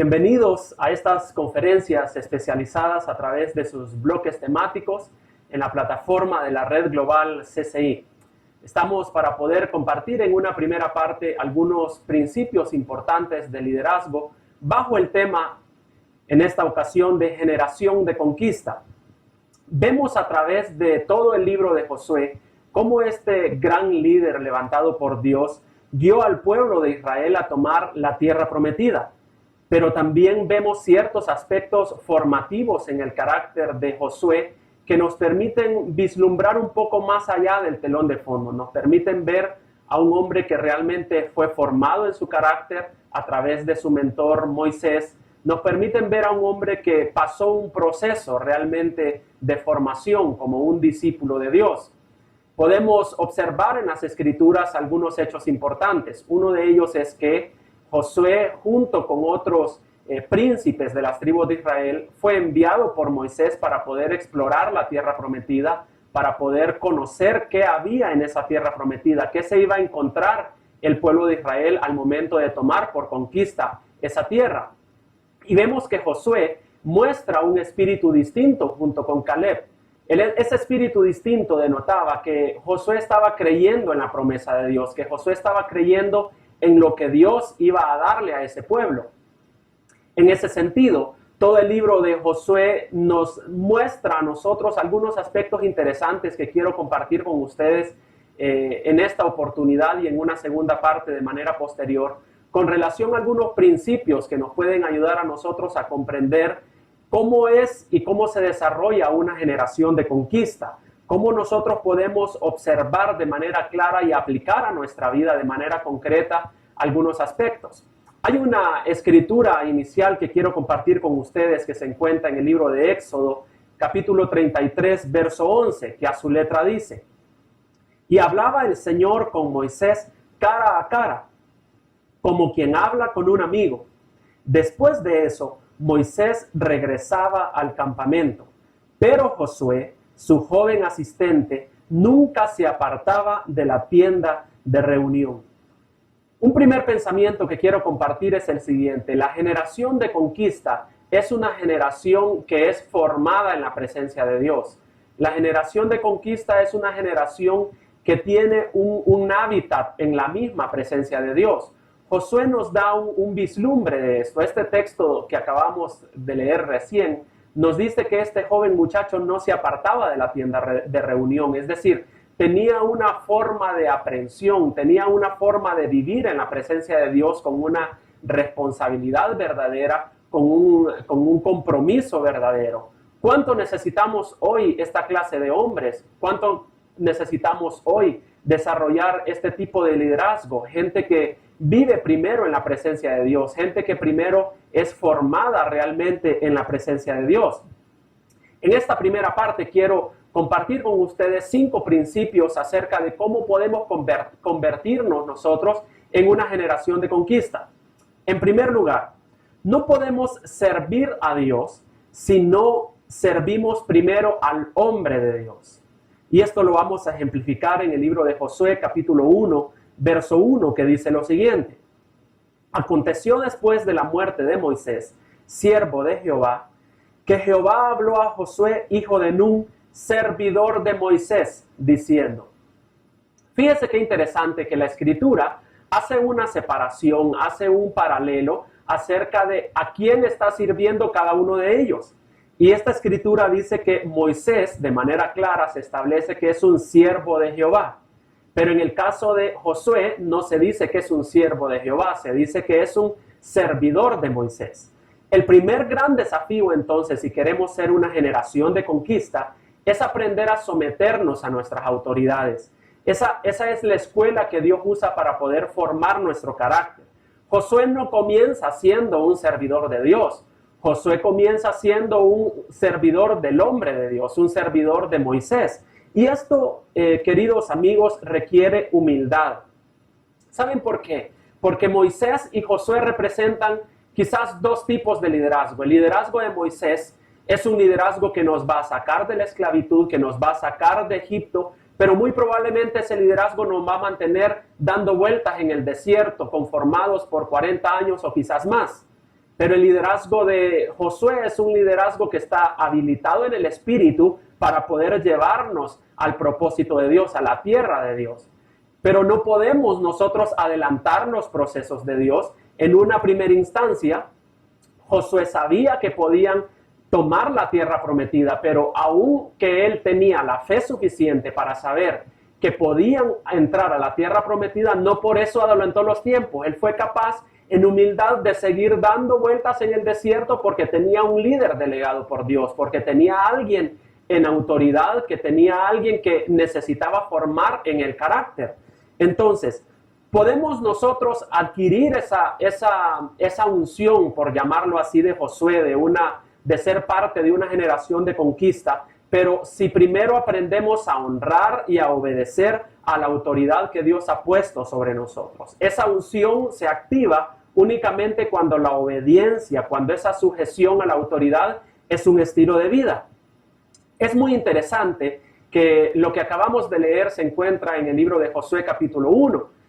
Bienvenidos a estas conferencias especializadas a través de sus bloques temáticos en la plataforma de la red global CCI. Estamos para poder compartir en una primera parte algunos principios importantes de liderazgo bajo el tema, en esta ocasión, de generación de conquista. Vemos a través de todo el libro de Josué cómo este gran líder levantado por Dios guió al pueblo de Israel a tomar la tierra prometida. Pero también vemos ciertos aspectos formativos en el carácter de Josué que nos permiten vislumbrar un poco más allá del telón de fondo. Nos permiten ver a un hombre que realmente fue formado en su carácter a través de su mentor Moisés. Nos permiten ver a un hombre que pasó un proceso realmente de formación como un discípulo de Dios. Podemos observar en las Escrituras algunos hechos importantes. Uno de ellos es que Josué, junto con otros príncipes de las tribus de Israel, fue enviado por Moisés para poder explorar la tierra prometida, para poder conocer qué había en esa tierra prometida, qué se iba a encontrar el pueblo de Israel al momento de tomar por conquista esa tierra. Y vemos que Josué muestra un espíritu distinto junto con Caleb. Ese espíritu distinto denotaba que Josué estaba creyendo en la promesa de Dios, que Josué estaba creyendo en lo que Dios iba a darle a ese pueblo. En ese sentido, todo el libro de Josué nos muestra a nosotros algunos aspectos interesantes que quiero compartir con ustedes en esta oportunidad y en una segunda parte de manera posterior, con relación a algunos principios que nos pueden ayudar a nosotros a comprender cómo es y cómo se desarrolla una generación de conquista. Cómo nosotros podemos observar de manera clara y aplicar a nuestra vida de manera concreta algunos aspectos. Hay una escritura inicial que quiero compartir con ustedes que se encuentra en el libro de Éxodo, capítulo 33, verso 11, que a su letra dice: Y hablaba el Señor con Moisés cara a cara, como quien habla con un amigo. Después de eso, Moisés regresaba al campamento, pero Josué, su joven asistente, nunca se apartaba de la tienda de reunión. Un primer pensamiento que quiero compartir es el siguiente: la generación de conquista es una generación que es formada en la presencia de Dios. La generación de conquista es una generación que tiene un hábitat en la misma presencia de Dios. Josué nos da un vislumbre de esto. Este texto que acabamos de leer recién nos dice que este joven muchacho no se apartaba de la tienda de reunión, es decir, tenía una forma de aprehensión, tenía una forma de vivir en la presencia de Dios con una responsabilidad verdadera, con un compromiso verdadero. ¿Cuánto necesitamos hoy esta clase de hombres? ¿Cuánto necesitamos hoy desarrollar este tipo de liderazgo? Gente que vive primero en la presencia de Dios, gente que primero es formada realmente en la presencia de Dios. En esta primera parte quiero compartir con ustedes 5 principios acerca de cómo podemos convertirnos nosotros en una generación de conquista. En primer lugar, no podemos servir a Dios si no servimos primero al hombre de Dios. Y esto lo vamos a ejemplificar en el libro de Josué, capítulo 1, verso 1, que dice lo siguiente: Aconteció después de la muerte de Moisés, siervo de Jehová, que Jehová habló a Josué, hijo de Nun, servidor de Moisés, diciendo. Fíjese qué interesante que la Escritura hace una separación, hace un paralelo acerca de a quién está sirviendo cada uno de ellos. Y esta Escritura dice que Moisés, de manera clara, se establece que es un siervo de Jehová. Pero en el caso de Josué no se dice que es un siervo de Jehová, se dice que es un servidor de Moisés. El primer gran desafío entonces, si queremos ser una generación de conquista, es aprender a someternos a nuestras autoridades. Esa es la escuela que Dios usa para poder formar nuestro carácter. Josué no comienza siendo un servidor de Dios. Josué comienza siendo un servidor del hombre de Dios, un servidor de Moisés. Y esto, queridos amigos, requiere humildad. ¿Saben por qué? Porque Moisés y Josué representan quizás 2 tipos de liderazgo. El liderazgo de Moisés es un liderazgo que nos va a sacar de la esclavitud, que nos va a sacar de Egipto, pero muy probablemente ese liderazgo nos va a mantener dando vueltas en el desierto, conformados por 40 años o quizás más. Pero el liderazgo de Josué es un liderazgo que está habilitado en el Espíritu para poder llevarnos al propósito de Dios, a la tierra de Dios. Pero no podemos nosotros adelantar los procesos de Dios. En una primera instancia, Josué sabía que podían tomar la tierra prometida, pero aun que él tenía la fe suficiente para saber que podían entrar a la tierra prometida, no por eso adelantó los tiempos. Él fue capaz en humildad de seguir dando vueltas en el desierto porque tenía un líder delegado por Dios, porque tenía a alguien en autoridad, que tenía a alguien que necesitaba formar en el carácter. Entonces, podemos nosotros adquirir esa unción, por llamarlo así, de Josué, de ser parte de una generación de conquista, pero si primero aprendemos a honrar y a obedecer a la autoridad que Dios ha puesto sobre nosotros. Esa unción se activa únicamente cuando la obediencia, cuando esa sujeción a la autoridad es un estilo de vida. Es muy interesante que lo que acabamos de leer se encuentra en el libro de Josué capítulo 1.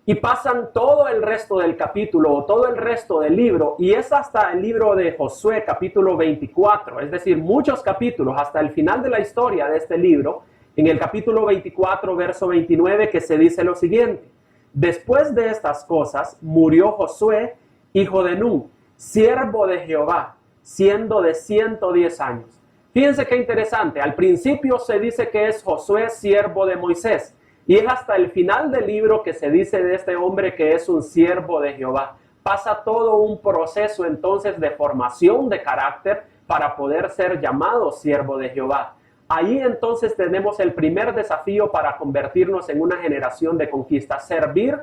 Y pasan todo el resto del capítulo o todo el resto del libro, y es hasta el libro de Josué capítulo 24, es decir, muchos capítulos hasta el final de la historia de este libro, en el capítulo 24, verso 29, que se dice lo siguiente: después de estas cosas murió Josué, hijo de Nun, siervo de Jehová, siendo de 110 años. Fíjense qué interesante, al principio se dice que es Josué, siervo de Moisés, y es hasta el final del libro que se dice de este hombre que es un siervo de Jehová. Pasa todo un proceso entonces de formación de carácter para poder ser llamado siervo de Jehová. Ahí entonces tenemos el primer desafío para convertirnos en una generación de conquista: servir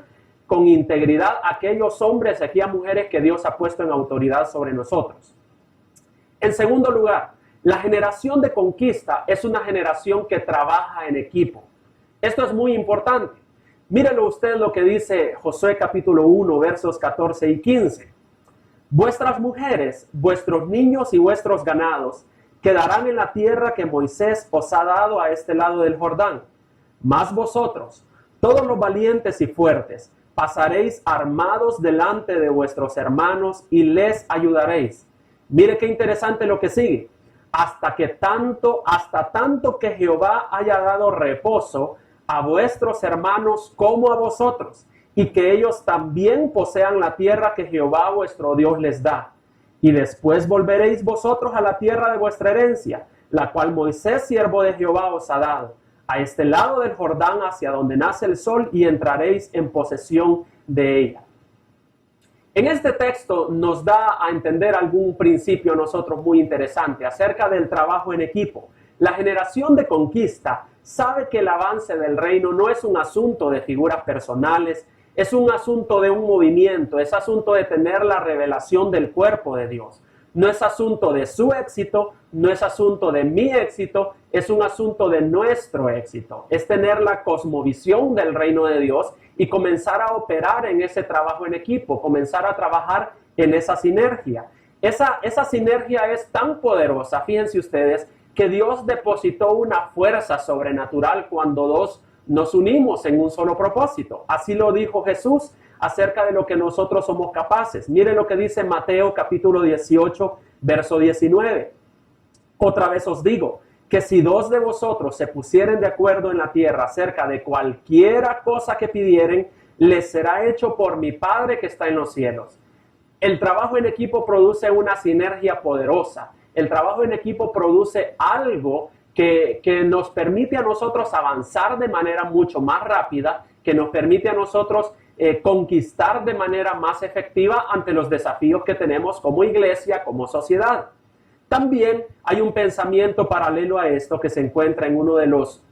con integridad a aquellos hombres y aquellas mujeres que Dios ha puesto en autoridad sobre nosotros. En segundo lugar, la generación de conquista es una generación que trabaja en equipo. Esto es muy importante. Mírenlo usted lo que dice Josué capítulo 1, versos 14 y 15. Vuestras mujeres, vuestros niños y vuestros ganados quedarán en la tierra que Moisés os ha dado a este lado del Jordán. Mas vosotros, todos los valientes y fuertes, pasaréis armados delante de vuestros hermanos y les ayudaréis. Mire qué interesante lo que sigue. Hasta tanto que Jehová haya dado reposo a vuestros hermanos como a vosotros, y que ellos también posean la tierra que Jehová vuestro Dios les da. Y después volveréis vosotros a la tierra de vuestra herencia, la cual Moisés, siervo de Jehová, os ha dado, a este lado del Jordán, hacia donde nace el sol, y entraréis en posesión de ella. En este texto nos da a entender algún principio a nosotros muy interesante acerca del trabajo en equipo. La generación de conquista sabe que el avance del reino no es un asunto de figuras personales, es un asunto de un movimiento, es asunto de tener la revelación del cuerpo de Dios. No es asunto de su éxito, no es asunto de mi éxito, es un asunto de nuestro éxito. Es tener la cosmovisión del reino de Dios y comenzar a operar en ese trabajo en equipo, comenzar a trabajar en esa sinergia. Esa sinergia es tan poderosa, fíjense ustedes, que Dios depositó una fuerza sobrenatural cuando dos nos unimos en un solo propósito. Así lo dijo Jesús acerca de lo que nosotros somos capaces. Miren lo que dice Mateo capítulo 18, verso 19. Otra vez os digo, que si dos de vosotros se pusieren de acuerdo en la tierra acerca de cualquiera cosa que pidieren, les será hecho por mi Padre que está en los cielos. El trabajo en equipo produce una sinergia poderosa. El trabajo en equipo produce algo que nos permite a nosotros avanzar de manera mucho más rápida, que nos permite a nosotros conquistar de manera más efectiva ante los desafíos que tenemos como iglesia, como sociedad. También hay un pensamiento paralelo a esto que se encuentra en uno de los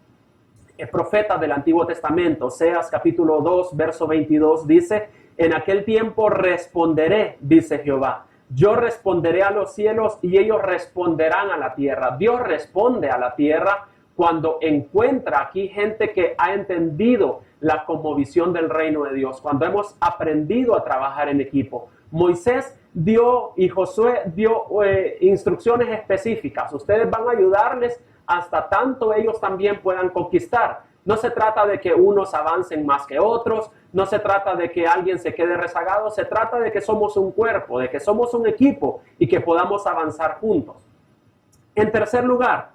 profetas del Antiguo Testamento. Oseas capítulo 2, verso 22 dice: en aquel tiempo responderé, dice Jehová. Yo responderé a los cielos y ellos responderán a la tierra. Dios responde a la tierra cuando encuentra aquí gente que ha entendido la cosmovisión del reino de Dios, cuando hemos aprendido a trabajar en equipo. Moisés dio y Josué dio instrucciones específicas. Ustedes van a ayudarles hasta tanto ellos también puedan conquistar. No se trata de que unos avancen más que otros, no se trata de que alguien se quede rezagado, se trata de que somos un cuerpo, de que somos un equipo y que podamos avanzar juntos. En tercer lugar,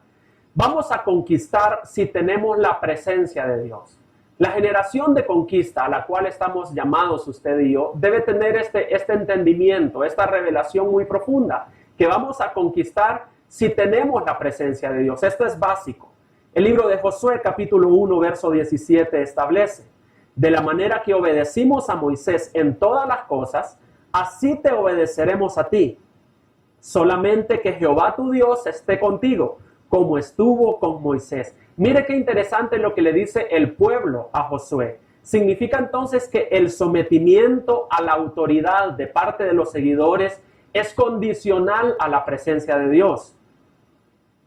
vamos a conquistar si tenemos la presencia de Dios. La generación de conquista a la cual estamos llamados usted y yo debe tener este entendimiento, esta revelación muy profunda, que vamos a conquistar si tenemos la presencia de Dios. Esto es básico. El libro de Josué, capítulo 1, verso 17, establece: de la manera que obedecimos a Moisés en todas las cosas, así te obedeceremos a ti. Solamente que Jehová tu Dios esté contigo, como estuvo con Moisés. Mire qué interesante lo que le dice el pueblo a Josué. Significa entonces que el sometimiento a la autoridad de parte de los seguidores es condicional a la presencia de Dios.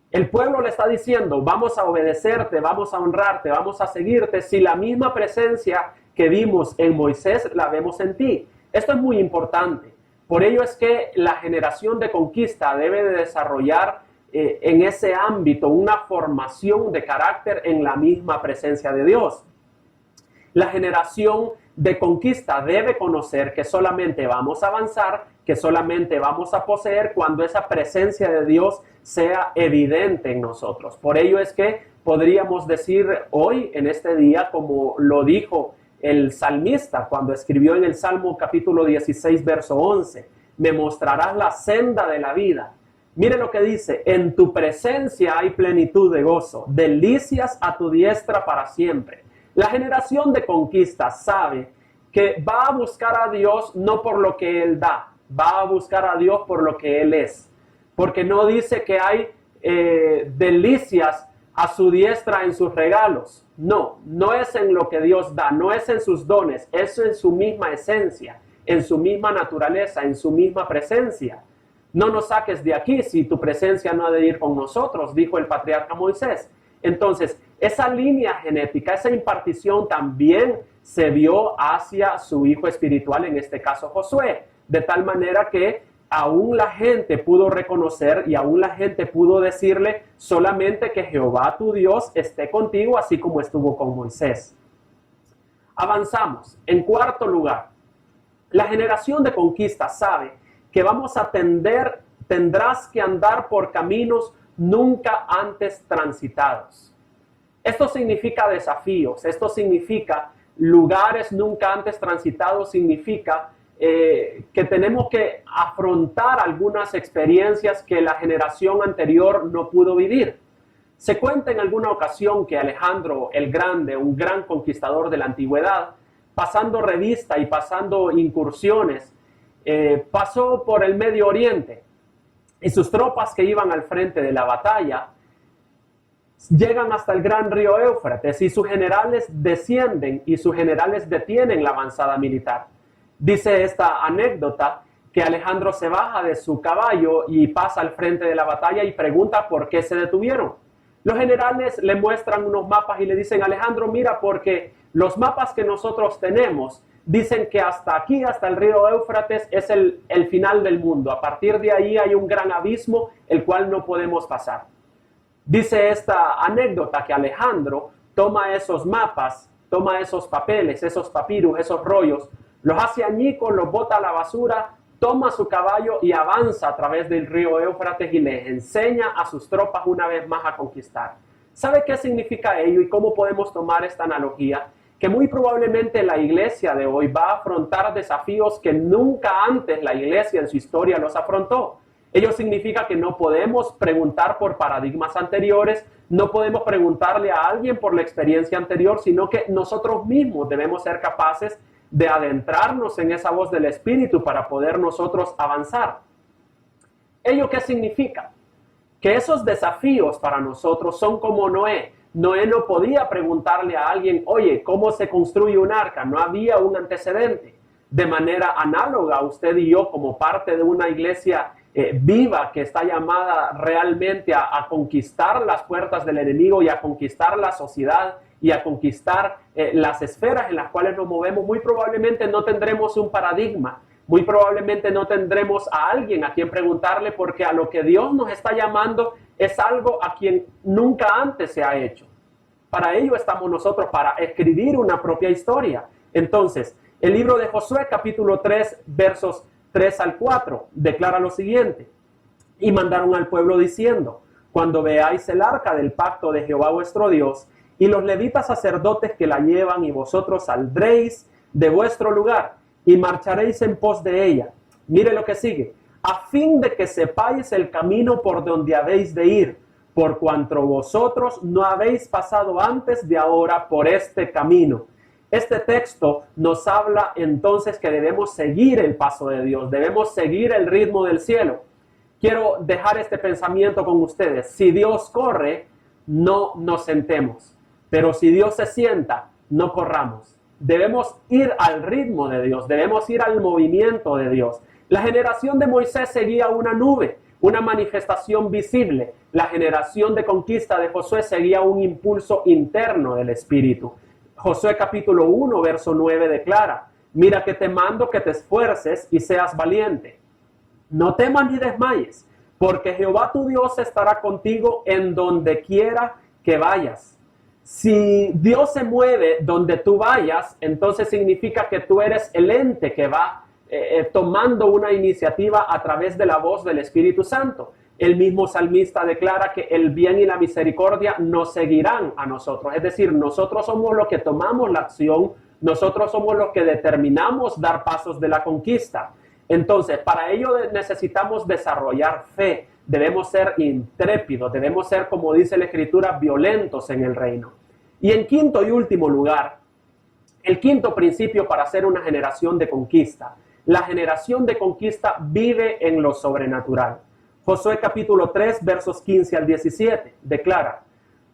El pueblo le está diciendo: vamos a obedecerte, vamos a honrarte, vamos a seguirte, si la misma presencia que vimos en Moisés la vemos en ti. Esto es muy importante. Por ello es que la generación de conquista debe de desarrollar en ese ámbito una formación de carácter en la misma presencia de Dios. La generación de conquista debe conocer que solamente vamos a avanzar, que solamente vamos a poseer cuando esa presencia de Dios sea evidente en nosotros. Por ello es que podríamos decir hoy, en este día, como lo dijo el salmista cuando escribió en el Salmo capítulo 16, verso 11: me mostrarás la senda de la vida. Mire lo que dice: en tu presencia hay plenitud de gozo, delicias a tu diestra para siempre. La generación de conquista sabe que va a buscar a Dios no por lo que Él da, va a buscar a Dios por lo que Él es. Porque no dice que hay delicias a su diestra en sus regalos. No, no es en lo que Dios da, no es en sus dones, es en su misma esencia, en su misma naturaleza, en su misma presencia. No nos saques de aquí si tu presencia no ha de ir con nosotros, dijo el patriarca Moisés. Entonces, esa línea genética, esa impartición también se vio hacia su hijo espiritual, en este caso Josué, de tal manera que aún la gente pudo reconocer y aún la gente pudo decirle: solamente que Jehová tu Dios esté contigo, así como estuvo con Moisés. Avanzamos. En cuarto lugar, la generación de conquista sabe que tendrás que andar por caminos nunca antes transitados. Esto significa desafíos, esto significa lugares nunca antes transitados, significa que tenemos que afrontar algunas experiencias que la generación anterior no pudo vivir. Se cuenta en alguna ocasión que Alejandro el Grande, un gran conquistador de la antigüedad, pasando revista y pasando incursiones, pasó por el Medio Oriente, y sus tropas que iban al frente de la batalla llegan hasta el gran río Éufrates y sus generales descienden y sus generales detienen la avanzada militar. Dice esta anécdota que Alejandro se baja de su caballo y pasa al frente de la batalla y pregunta por qué se detuvieron. Los generales le muestran unos mapas y le dicen: Alejandro, mira, porque los mapas que nosotros tenemos dicen que hasta aquí, hasta el río Éufrates, es el final del mundo. A partir de ahí hay un gran abismo, el cual no podemos pasar. Dice esta anécdota que Alejandro toma esos mapas, toma esos papeles, esos papiros, esos rollos, los hace añicos, los bota a la basura, toma su caballo y avanza a través del río Éufrates y les enseña a sus tropas una vez más a conquistar. ¿Sabe qué significa ello y cómo podemos tomar esta analogía? Que muy probablemente la iglesia de hoy va a afrontar desafíos que nunca antes la iglesia en su historia los afrontó. Ello significa que no podemos preguntar por paradigmas anteriores, no podemos preguntarle a alguien por la experiencia anterior, sino que nosotros mismos debemos ser capaces de adentrarnos en esa voz del Espíritu para poder nosotros avanzar. ¿Ello qué significa? Que esos desafíos para nosotros son como Noé. Noé no podía preguntarle a alguien: oye, ¿cómo se construye un arca? No había un antecedente. De manera análoga, usted y yo, como parte de una iglesia viva que está llamada realmente a conquistar las puertas del enemigo y a conquistar la sociedad y a conquistar las esferas en las cuales nos movemos, muy probablemente no tendremos un paradigma, muy probablemente no tendremos a alguien a quien preguntarle, porque a lo que Dios nos está llamando es algo a quien nunca antes se ha hecho. Para ello estamos nosotros, para escribir una propia historia. Entonces, el libro de Josué, capítulo 3, versos 3 al 4, declara lo siguiente. Y mandaron al pueblo diciendo: cuando veáis el arca del pacto de Jehová vuestro Dios, y los levitas sacerdotes que la llevan, y vosotros saldréis de vuestro lugar, y marcharéis en pos de ella. Mire lo que sigue. A fin de que sepáis el camino por donde habéis de ir, por cuanto vosotros no habéis pasado antes de ahora por este camino. Este texto nos habla entonces que debemos seguir el paso de Dios, debemos seguir el ritmo del cielo. Quiero dejar este pensamiento con ustedes. Si Dios corre, no nos sentemos. Pero si Dios se sienta, no corramos. Debemos ir al ritmo de Dios, debemos ir al movimiento de Dios. La generación de Moisés seguía una nube, una manifestación visible. La generación de conquista de Josué seguía un impulso interno del Espíritu. Josué capítulo 1, verso 9 declara: mira que te mando que te esfuerces y seas valiente. No temas ni desmayes, porque Jehová tu Dios estará contigo en donde quiera que vayas. Si Dios se mueve donde tú vayas, entonces significa que tú eres el ente que va tomando una iniciativa a través de la voz del Espíritu Santo. El mismo salmista declara que el bien y la misericordia nos seguirán a nosotros. Es decir, nosotros somos los que tomamos la acción, nosotros somos los que determinamos dar pasos de la conquista. Entonces, para ello necesitamos desarrollar fe, debemos ser intrépidos, debemos ser, como dice la Escritura, violentos en el reino. Y en quinto y último lugar, el quinto principio para ser una generación de conquista. La generación de conquista vive en lo sobrenatural. Josué capítulo 3, versos 15 al 17, declara: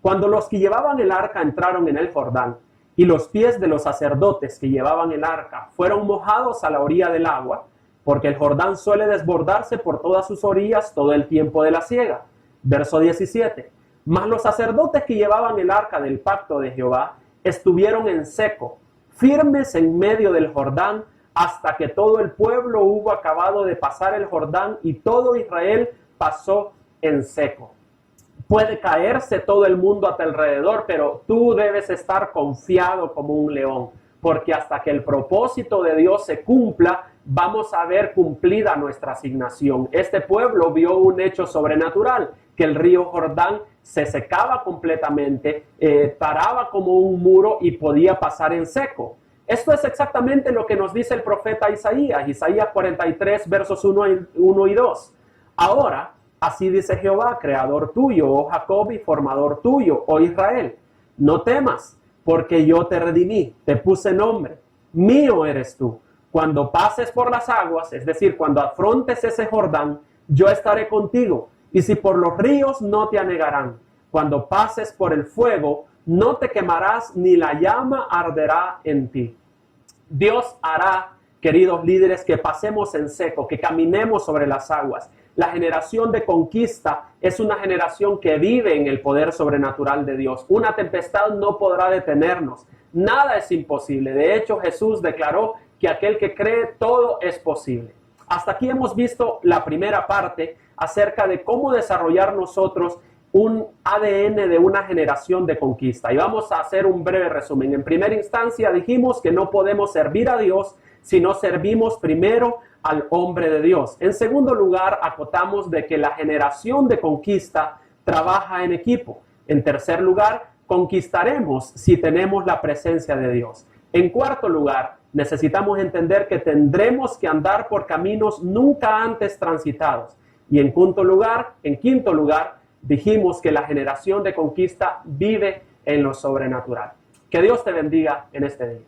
cuando los que llevaban el arca entraron en el Jordán, y los pies de los sacerdotes que llevaban el arca fueron mojados a la orilla del agua, porque el Jordán suele desbordarse por todas sus orillas todo el tiempo de la siega. Verso 17. Mas los sacerdotes que llevaban el arca del pacto de Jehová estuvieron en seco, firmes en medio del Jordán, hasta que todo el pueblo hubo acabado de pasar el Jordán y todo Israel pasó en seco. Puede caerse todo el mundo a tu alrededor, pero tú debes estar confiado como un león, porque hasta que el propósito de Dios se cumpla, vamos a ver cumplida nuestra asignación. Este pueblo vio un hecho sobrenatural, que el río Jordán se secaba completamente, paraba como un muro y podía pasar en seco. Esto es exactamente lo que nos dice el profeta Isaías, Isaías 43, versos 1 y 2. Ahora, así dice Jehová, creador tuyo, oh Jacob, y formador tuyo, oh Israel. No temas, porque yo te redimí, te puse nombre, mío eres tú. Cuando pases por las aguas, es decir, cuando afrontes ese Jordán, yo estaré contigo. Y si por los ríos, no te anegarán. Cuando pases por el fuego, no te quemarás, ni la llama arderá en ti. Dios hará, queridos líderes, que pasemos en seco, que caminemos sobre las aguas. La generación de conquista es una generación que vive en el poder sobrenatural de Dios. Una tempestad no podrá detenernos. Nada es imposible. De hecho, Jesús declaró que aquel que cree, todo es posible. Hasta aquí hemos visto la primera parte acerca de cómo desarrollar nosotros un ADN de una generación de conquista. Y vamos a hacer un breve resumen. En primera instancia dijimos que no podemos servir a Dios si no servimos primero al hombre de Dios. En segundo lugar, acotamos de que la generación de conquista trabaja en equipo. En tercer lugar, conquistaremos si tenemos la presencia de Dios. En cuarto lugar, necesitamos entender que tendremos que andar por caminos nunca antes transitados. Y en quinto lugar, dijimos que la generación de conquista vive en lo sobrenatural. Que Dios te bendiga en este día.